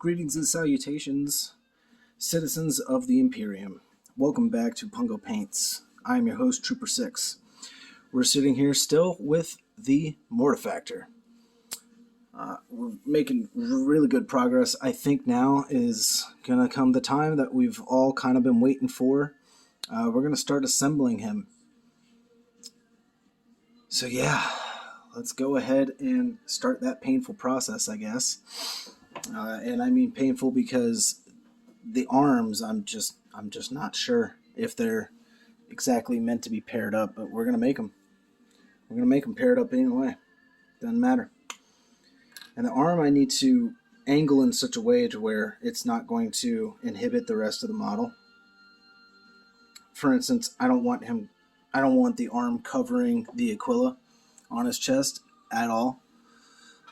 Greetings and salutations, citizens of the Imperium. Welcome back to Pungo Paints. I am your host, Trooper 6. We're sitting here still with the Mortifactor. We're making really good progress. I think now is going to come the time that we've all kind of been waiting for. We're going to start assembling him. So yeah, let's go ahead and start that painful process, I guess. And I mean painful because the arms, I'm just not sure if they're exactly meant to be paired up, but we're gonna make them. We're gonna make them paired up anyway. Doesn't matter. And the arm I need to angle in such a way to where it's not going to inhibit the rest of the model. For instance, I don't want the arm covering the Aquila on his chest at all.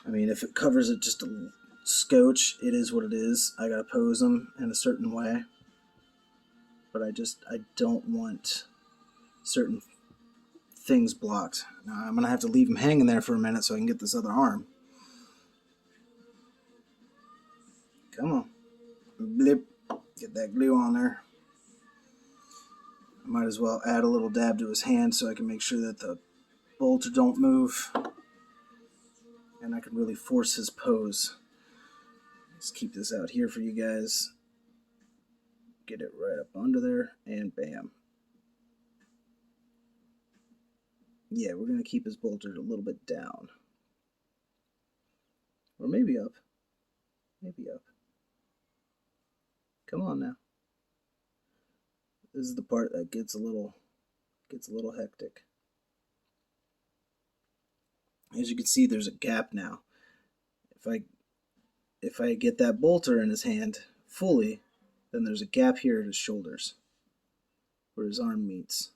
I mean, if it covers it just a scotch, it is what it is. I gotta pose him in a certain way. But I don't want certain things blocked. Now, I'm gonna have to leave him hanging there for a minute so I can get this other arm. Come on. Blip. Get that glue on there. I might as well add a little dab to his hand so I can make sure that the bolter don't move. And I can really force his pose. Let's keep this out here for you guys. Get it right up under there, and bam. Yeah, we're going to keep his bolter a little bit down. Or maybe up. Maybe up. Come on now. This is the part that gets a little hectic. As you can see, there's a gap now. If I get that bolter in his hand fully, then there's a gap here at his shoulders where his arm meets,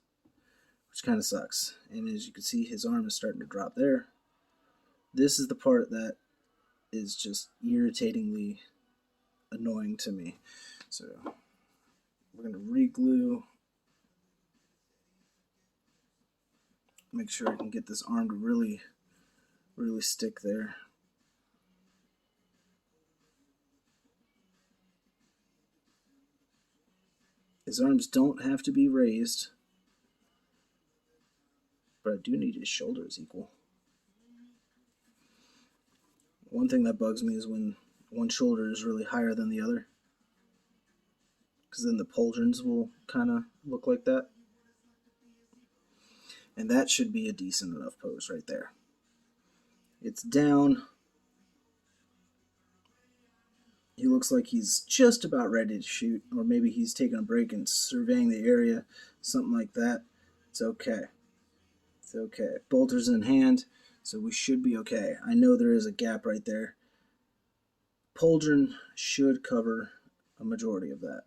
which kind of sucks. And as you can see, his arm is starting to drop there. This is the part that is just irritatingly annoying to me. So we're going to re-glue. Make sure I can get this arm to really stick there. His arms don't have to be raised, but I do need his shoulders equal. One thing that bugs me is when one shoulder is really higher than the other, because then the pauldrons will kind of look like that. And that should be a decent enough pose right there. It's down. He looks like he's just about ready to shoot, or maybe he's taking a break and surveying the area, something like that. It's okay. It's okay. Bolter's in hand, so we should be okay. I know there is a gap right there. Pauldron should cover a majority of that.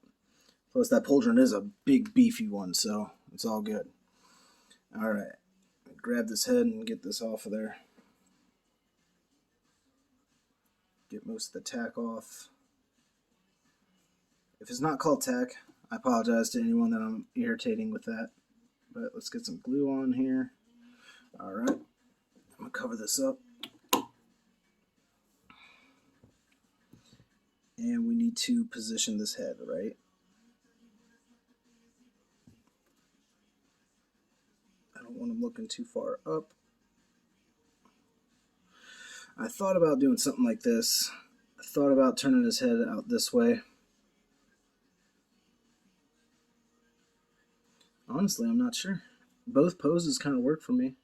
Plus, that pauldron is a big, beefy one, so it's all good. All right. Grab this head and get this off of there. Get most of the tack off. If it's not called tack, I apologize to anyone that I'm irritating with that. But let's get some glue on here. Alright. I'm going to cover this up. And we need to position this head, right? I don't want him looking too far up. I thought about doing something like this. I thought about turning his head out this way. Honestly, I'm not sure. Both poses kind of work for me.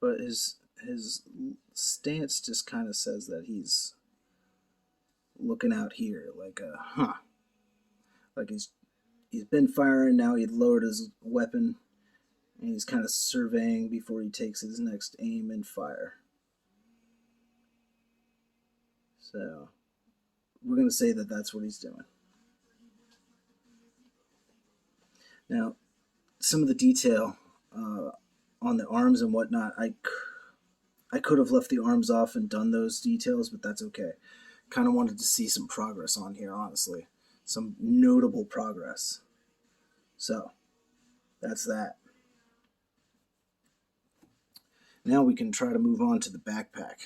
But his stance just kind of says that he's looking out here like like he's been firing, now he lowered his weapon and he's kind of surveying before he takes his next aim and fire. So we're going to say that that's what he's doing. Now, some of the detail on the arms and whatnot, I could have left the arms off and done those details, but that's okay. Kind of wanted to see some progress on here, honestly. Some notable progress. So, that's that. Now we can try to move on to the backpack.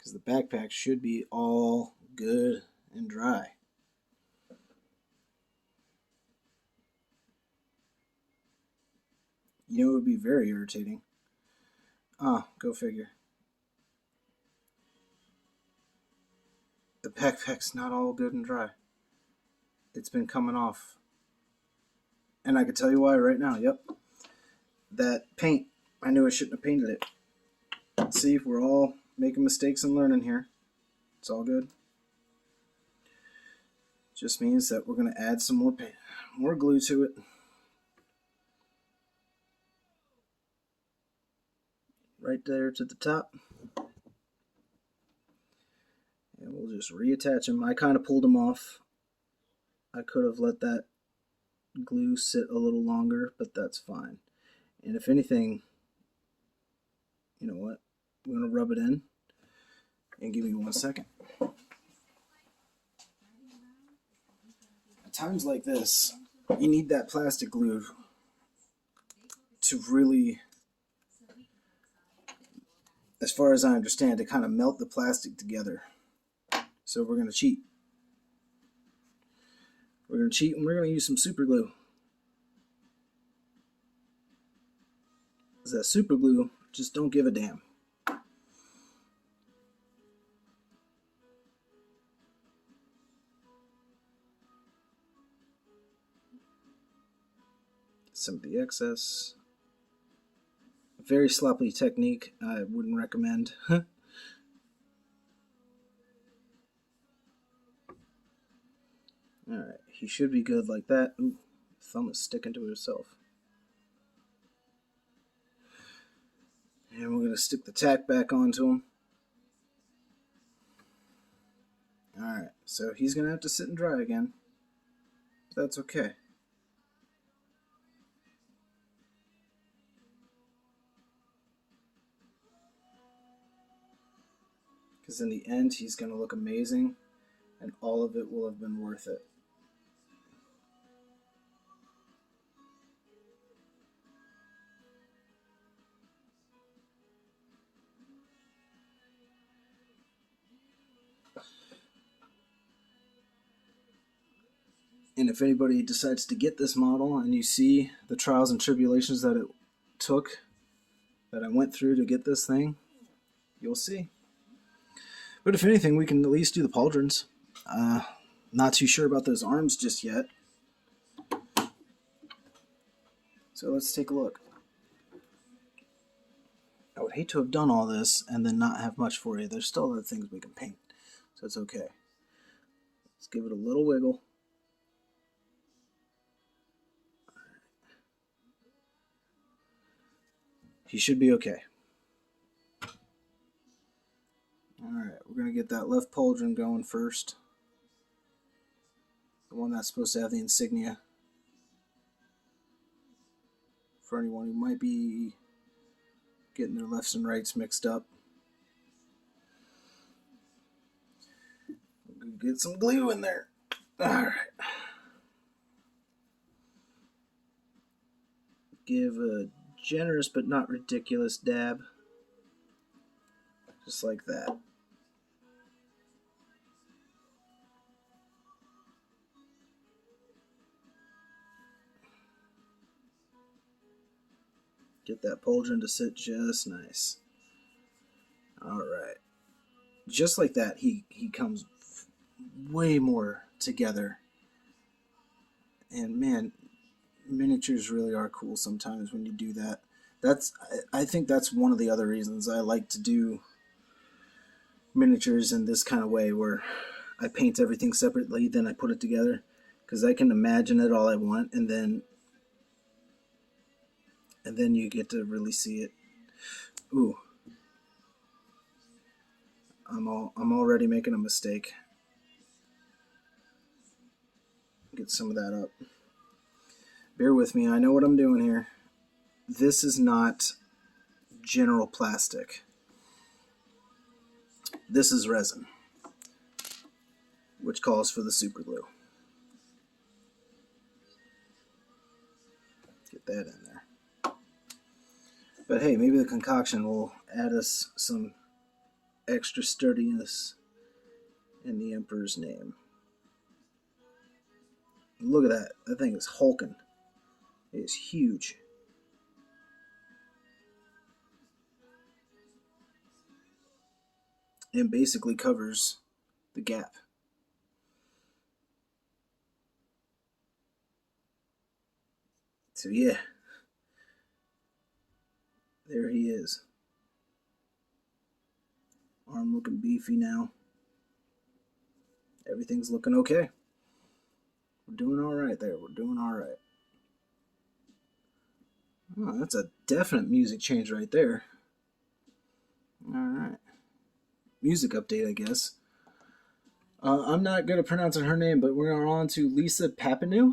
because the backpack should be all good and dry. You know, it would be very irritating. Go figure. The backpack's not all good and dry. It's been coming off. And I can tell you why right now. Yep. That paint. I knew I shouldn't have painted it. See, we're all making mistakes and learning here. It's all good. Just means that we're going to add some more paint, more glue to it. Right there to the top. And we'll just reattach them. I kind of pulled them off. I could have let that glue sit a little longer, but that's fine. And if anything, you know what? I'm going to rub it in. And give me 1 second. At times like this, you need that plastic glue to really, as far as I understand, to kind of melt the plastic together. So we're going to cheat. We're going to cheat and we're going to use some super glue. Because that super glue, just don't give a damn. Some of the excess. Very sloppy technique. I wouldn't recommend. Alright, he should be good like that. Ooh, thumb is sticking to itself. And we're going to stick the tack back onto him. Alright, so he's going to have to sit and dry again. But that's okay. Because in the end, he's going to look amazing, and all of it will have been worth it. And if anybody decides to get this model and you see the trials and tribulations that it took, that I went through to get this thing, you'll see. But if anything, we can at least do the pauldrons. Not too sure about those arms just yet. So let's take a look. I would hate to have done all this and then not have much for you. There's still other things we can paint, so it's okay. Let's give it a little wiggle. He should be okay. Alright, we're going to get that left pauldron going first. The one that's supposed to have the insignia. For anyone who might be getting their lefts and rights mixed up. Get some glue in there. Alright. Give a generous but not ridiculous dab. Just like that. Get that pauldron to sit just nice. Alright. Just like that, he comes way more together. And man, miniatures really are cool sometimes when you do that. I think that's one of the other reasons I like to do miniatures in this kind of way, where I paint everything separately, then I put it together, because I can imagine it all I want, and then you get to really see it. Ooh, I'm already making a mistake. Get some of that up. Bear with me, I know what I'm doing here. This is not general plastic. This is resin, which calls for the super glue. Get that in there. But hey, maybe the concoction will add us some extra sturdiness in the Emperor's name. Look at that. That thing is hulking. It is huge. And basically covers the gap. So yeah, there he is. Arm looking beefy now. Everything's looking okay. We're doing all right there. We're doing all right. Oh, that's a definite music change right there. All right. Music update, I guess. I'm not good at pronouncing her name, but we're on to Lisa Papineau,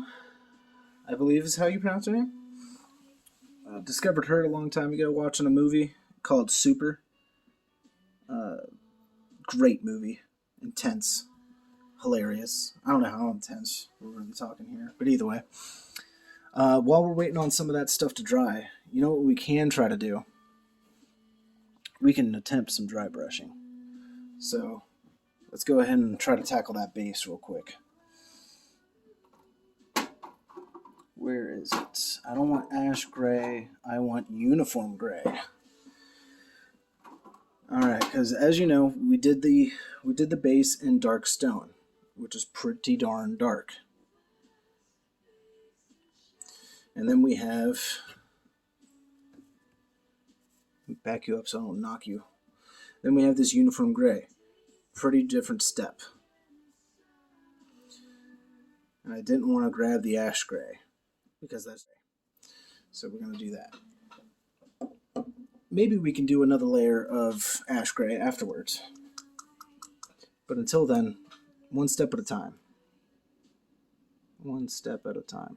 I believe is how you pronounce her name. Discovered her a long time ago watching a movie called Super. Great movie. Intense. Hilarious. I don't know how intense we're really talking here, but either way. While we're waiting on some of that stuff to dry, you know what we can try to do? We can attempt some dry brushing. So let's go ahead and try to tackle that base real quick. Where is it? I don't want ash gray. I want uniform gray. All right, because as you know, we did the base in dark stone, which is pretty darn dark. And then we have, back you up so I don't knock you. Then we have this uniform gray, pretty different step. And I didn't want to grab the ash gray because that's, so we're going to do that. Maybe we can do another layer of ash gray afterwards. But until then, one step at a time. One step at a time.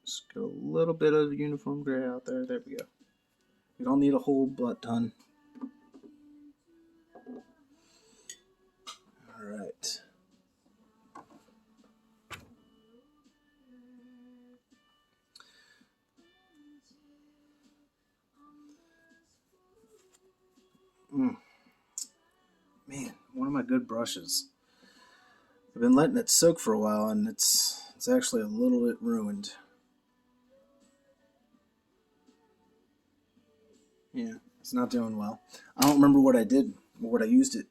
Just get a little bit of uniform gray out there. There we go. We don't need a whole butt ton. All right. Man, one of my good brushes. I've been letting it soak for a while, and it's actually a little bit ruined. Yeah, it's not doing well. I don't remember what I did or what I used it.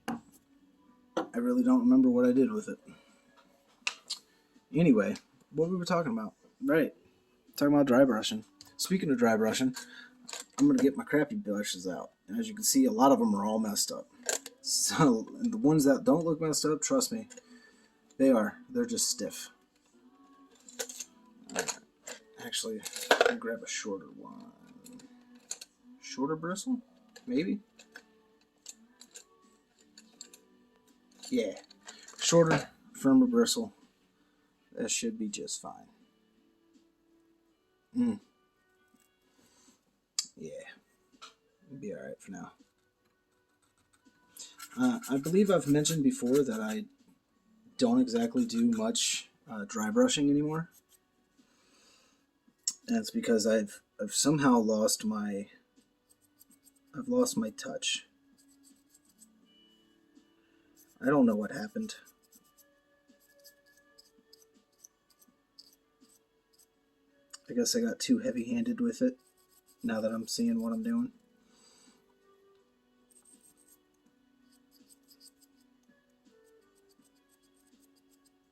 I really don't remember what I did with it. Anyway, what we were talking about. Right, talking about dry brushing. Speaking of dry brushing, I'm going to get my crappy brushes out. And as you can see, a lot of them are all messed up. So, and the ones that don't look messed up, trust me, they are. They're just stiff. Right. Actually, I'll grab a shorter one. Shorter bristle? Maybe? Yeah. Shorter, firmer bristle. That should be just fine. Yeah. It'll be alright for now. I believe I've mentioned before that I don't exactly do much dry brushing anymore. And it's because I've somehow lost my touch. I don't know what happened. I guess I got too heavy-handed with it now that I'm seeing what I'm doing.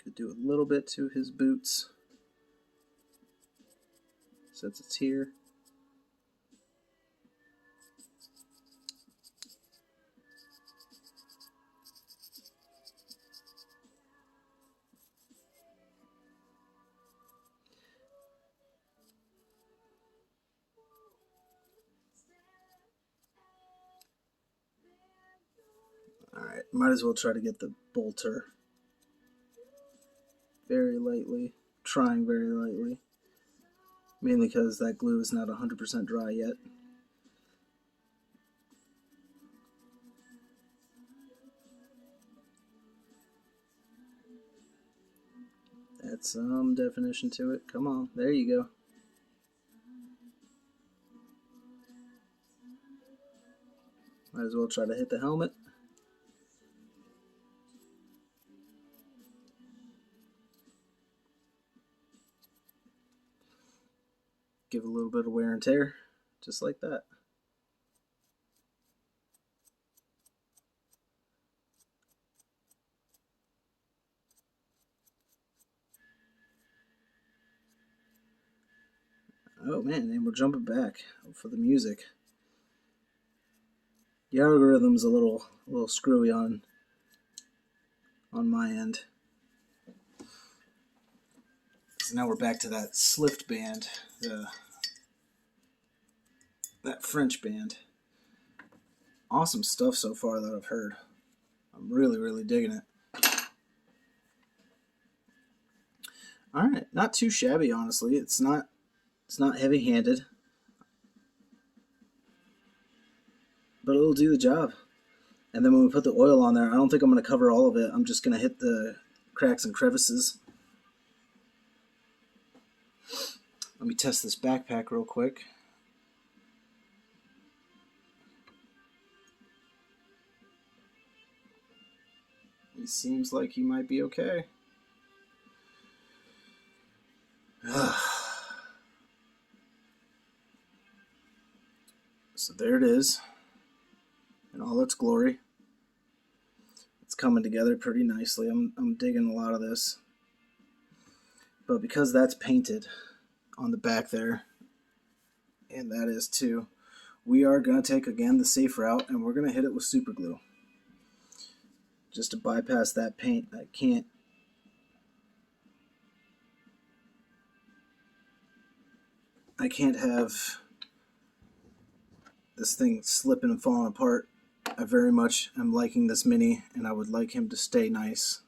Could do a little bit to his boots since it's here. Alright, might as well try to get the bolter very lightly, trying very lightly, mainly because that glue is not 100% dry yet. Add some definition to it. Come on, there you go. Might as well try to hit the helmet. Give it a little bit of wear and tear, just like that. Oh man, and we're jumping back for the music. The algorithm's a little screwy on my end. So now we're back to that Slift band, that French band. Awesome stuff so far that I've heard. I'm really digging it. All right, not too shabby, honestly. It's not heavy-handed, but it'll do the job. And then when we put the oil on there, I don't think I'm going to cover all of it. I'm just going to hit the cracks and crevices. Let me test this backpack real quick. He seems like he might be okay. So there it is in all its glory. It's coming together pretty nicely. I'm digging a lot of this. But because that's painted on the back there, and that is too, we are going to take again the safe route, and we're going to hit it with super glue. Just to bypass that paint. I can't have this thing slipping and falling apart. I very much am liking this mini, and I would like him to stay nice.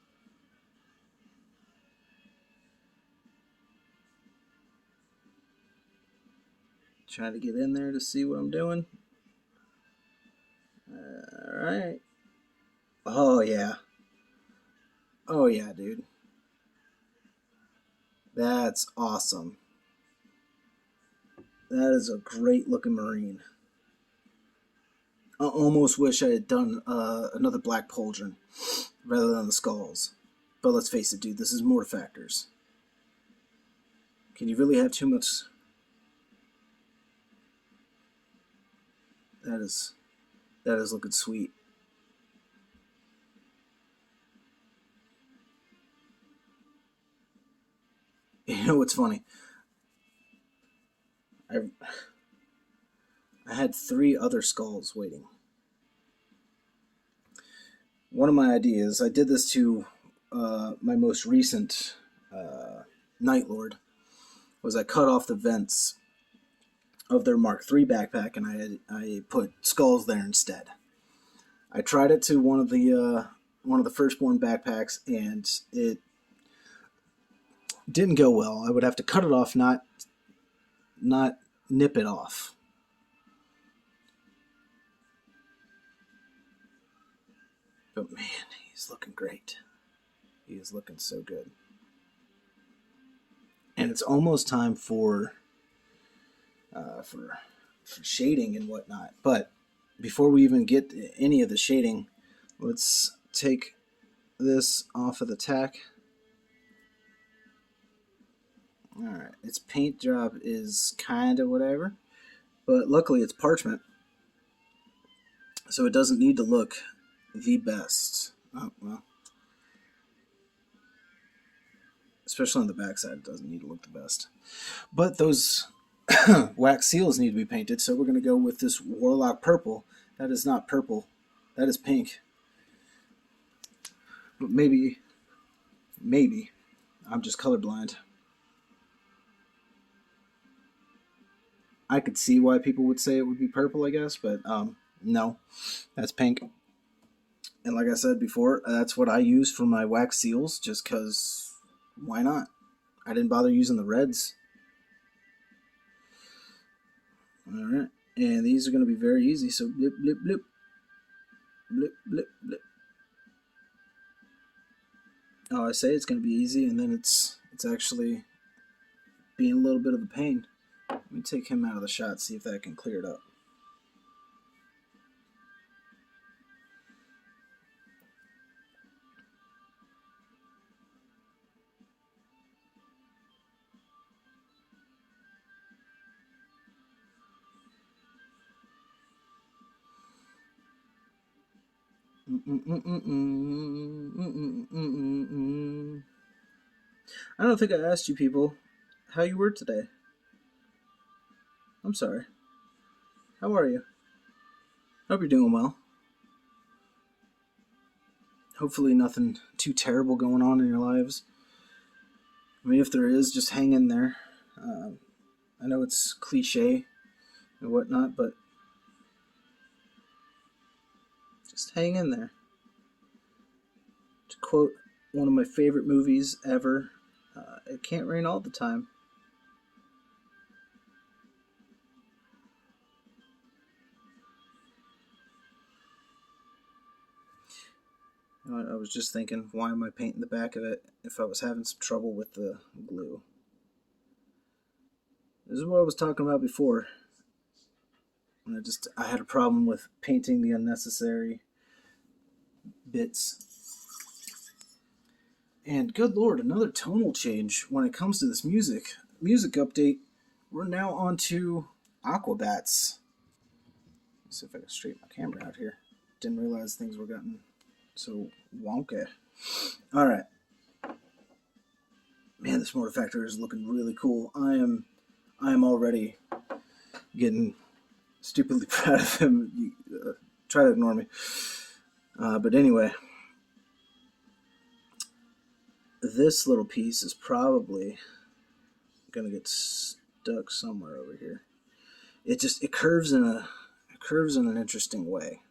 Trying to get in there to see what I'm doing. Alright. Oh yeah. Oh yeah, dude. That's awesome. That is a great looking Marine. I almost wish I had done another Black Pauldron rather than the skulls. But let's face it, dude, this is Mortifactors. Can you really have too much? That is looking sweet. You know what's funny? I had 3 other skulls waiting. One of my ideas, I did this to my most recent Night Lord, was I cut off the vents of their Mark III backpack, and I put skulls there instead. I tried it to one of the firstborn backpacks, and it didn't go well. I would have to cut it off, not nip it off. But man, he's looking great. He is looking so good. And it's almost time for shading and whatnot. But before we even get any of the shading, let's take this off of the tack. Alright, its paint job is kind of whatever, but luckily it's parchment, so it doesn't need to look the best. Oh, well. Especially on the backside, it doesn't need to look the best. But those wax seals need to be painted, so we're going to go with this Warlock Purple. That is not purple, that is pink. But maybe, I'm just colorblind. I could see why people would say it would be purple, I guess, but no, that's pink. And like I said before, that's what I use for my wax seals, just because, why not? I didn't bother using the reds. Alright, and these are going to be very easy, so blip, blip, blip. Blip, blip, blip. Oh, I say it's going to be easy, and then it's actually being a little bit of a pain. Let me take him out of the shot, see if that can clear it up. I don't think I asked you people how you were today. I'm sorry. How are you? Hope you're doing well. Hopefully nothing too terrible going on in your lives. I mean, if there is, just hang in there. I know it's cliche and whatnot, but just hang in there. To quote one of my favorite movies ever, it can't rain all the time. I was just thinking, why am I painting the back of it if I was having some trouble with the glue? This is what I was talking about before. When I had a problem with painting the unnecessary bits. And good lord, another tonal change when it comes to this music. Music update. We're now on to Aquabats. Let's see if I can straighten my camera out here. Didn't realize things were gotten so wonky. Alright. Man, this Mortifactor is looking really cool. I am already getting stupidly proud of him. Try to ignore me. But anyway, this little piece is probably gonna get stuck somewhere over here. It curves in an interesting way.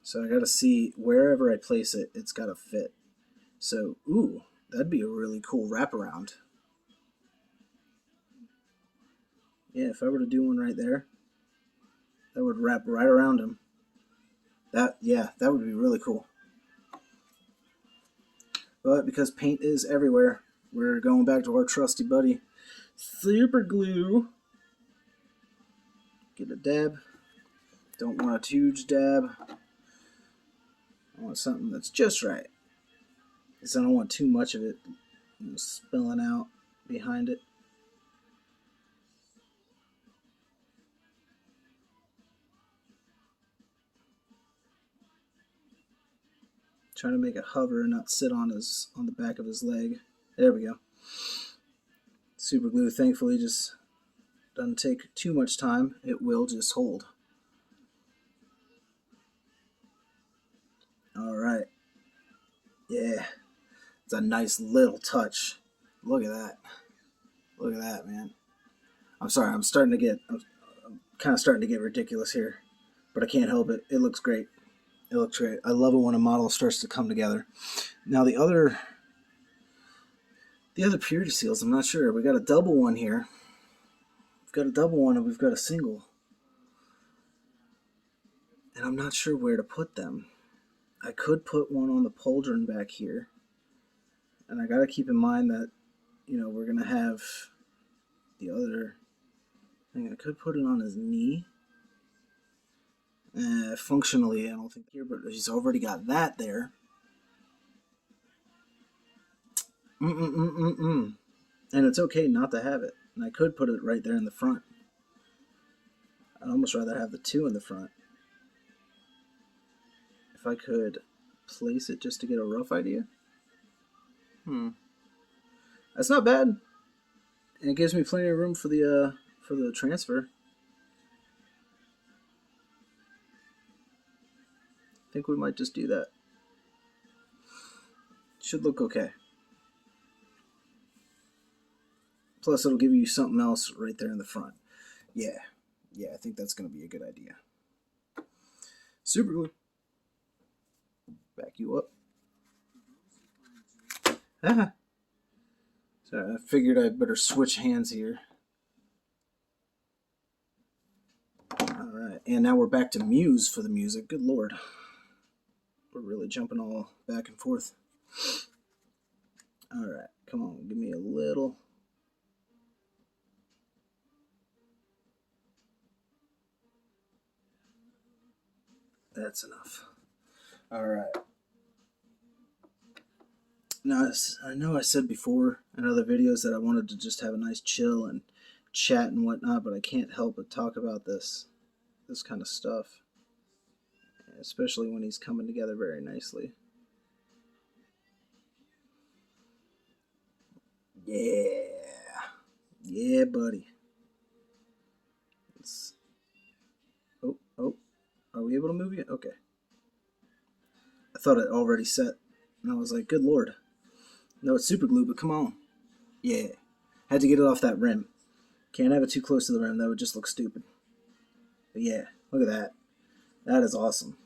So I gotta see wherever I place it, it's gotta fit. So, ooh, that'd be a really cool wraparound. Yeah, if I were to do one right there, that would wrap right around him. That would be really cool. But because paint is everywhere, we're going back to our trusty buddy, super glue. Get a dab. Don't want a huge dab. I want something that's just right. Because I don't want too much of it spilling out behind it. Trying to make it hover and not sit on the back of his leg. There we go. Super glue, thankfully, just doesn't take too much time. It will just hold. Alright. Yeah. It's a nice little touch. Look at that. Look at that, man. I'm sorry, I'm kind of starting to get ridiculous here. But I can't help it. It looks great. It looks great. I love it when a model starts to come together. Now the other purity seals, I'm not sure. We got a double one here. We've got a double one and we've got a single. And I'm not sure where to put them. I could put one on the pauldron back here. And I got to keep in mind that, we're going to have the other thing. I could put it on his knee. Functionally, I don't think here, but he's already got that there. And it's okay not to have it. And I could put it right there in the front. I'd almost rather have the two in the front. If I could place it just to get a rough idea. That's not bad. And it gives me plenty of room for the transfer. I think we might just do that. Should look okay. Plus, it'll give you something else right there in the front. Yeah, I think that's going to be a good idea. Super glue. Back you up. So I figured I better switch hands here. Alright, and now we're back to Muse for the music. Good lord. We're really jumping all back and forth. Alright, come on, give me a little. That's enough. Alright. Now, I know I said before in other videos that I wanted to just have a nice chill and chat and whatnot, but I can't help but talk about this kind of stuff. especially when he's coming together very nicely. Yeah, buddy. Oh, are we able to move yet? Okay. I thought it already set, and I was like, good lord. No, it's super glue, but come on. Yeah. Had to get it off that rim. Can't have it too close to the rim. That would just look stupid. But yeah, look at that. That is awesome.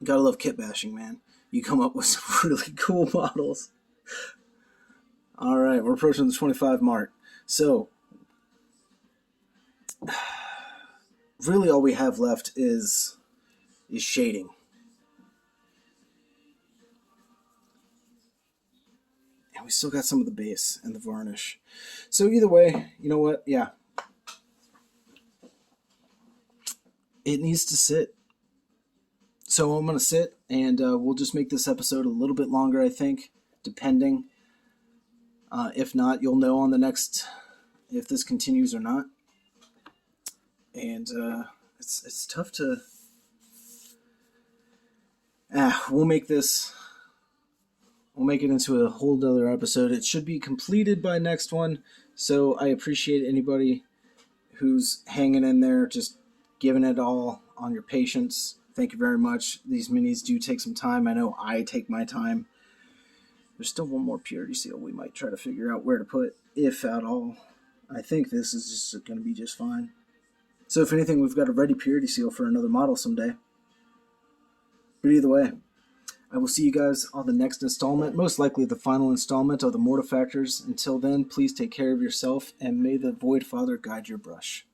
You gotta love kit bashing, man. You come up with some really cool models. All right, we're approaching the 25 mark. So, really all we have left is shading. And we still got some of the base and the varnish. So either way, you know what? Yeah. It needs to sit. So I'm going to sit, and we'll just make this episode a little bit longer, I think, depending. If not, you'll know on the next if this continues or not. And it's tough to... we'll make this... We'll make it into a whole other episode. It should be completed by next one, so I appreciate anybody who's hanging in there, just giving it all on your patience. Thank you very much. These minis do take some time. I know I take my time. There's still one more purity seal we might try to figure out where to put, if at all. I think this is just going to be just fine. So if anything, we've got a ready purity seal for another model someday. But either way, I will see you guys on the next installment, most likely the final installment of the Mortifactors. Until then, please take care of yourself, and may the Void Father guide your brush.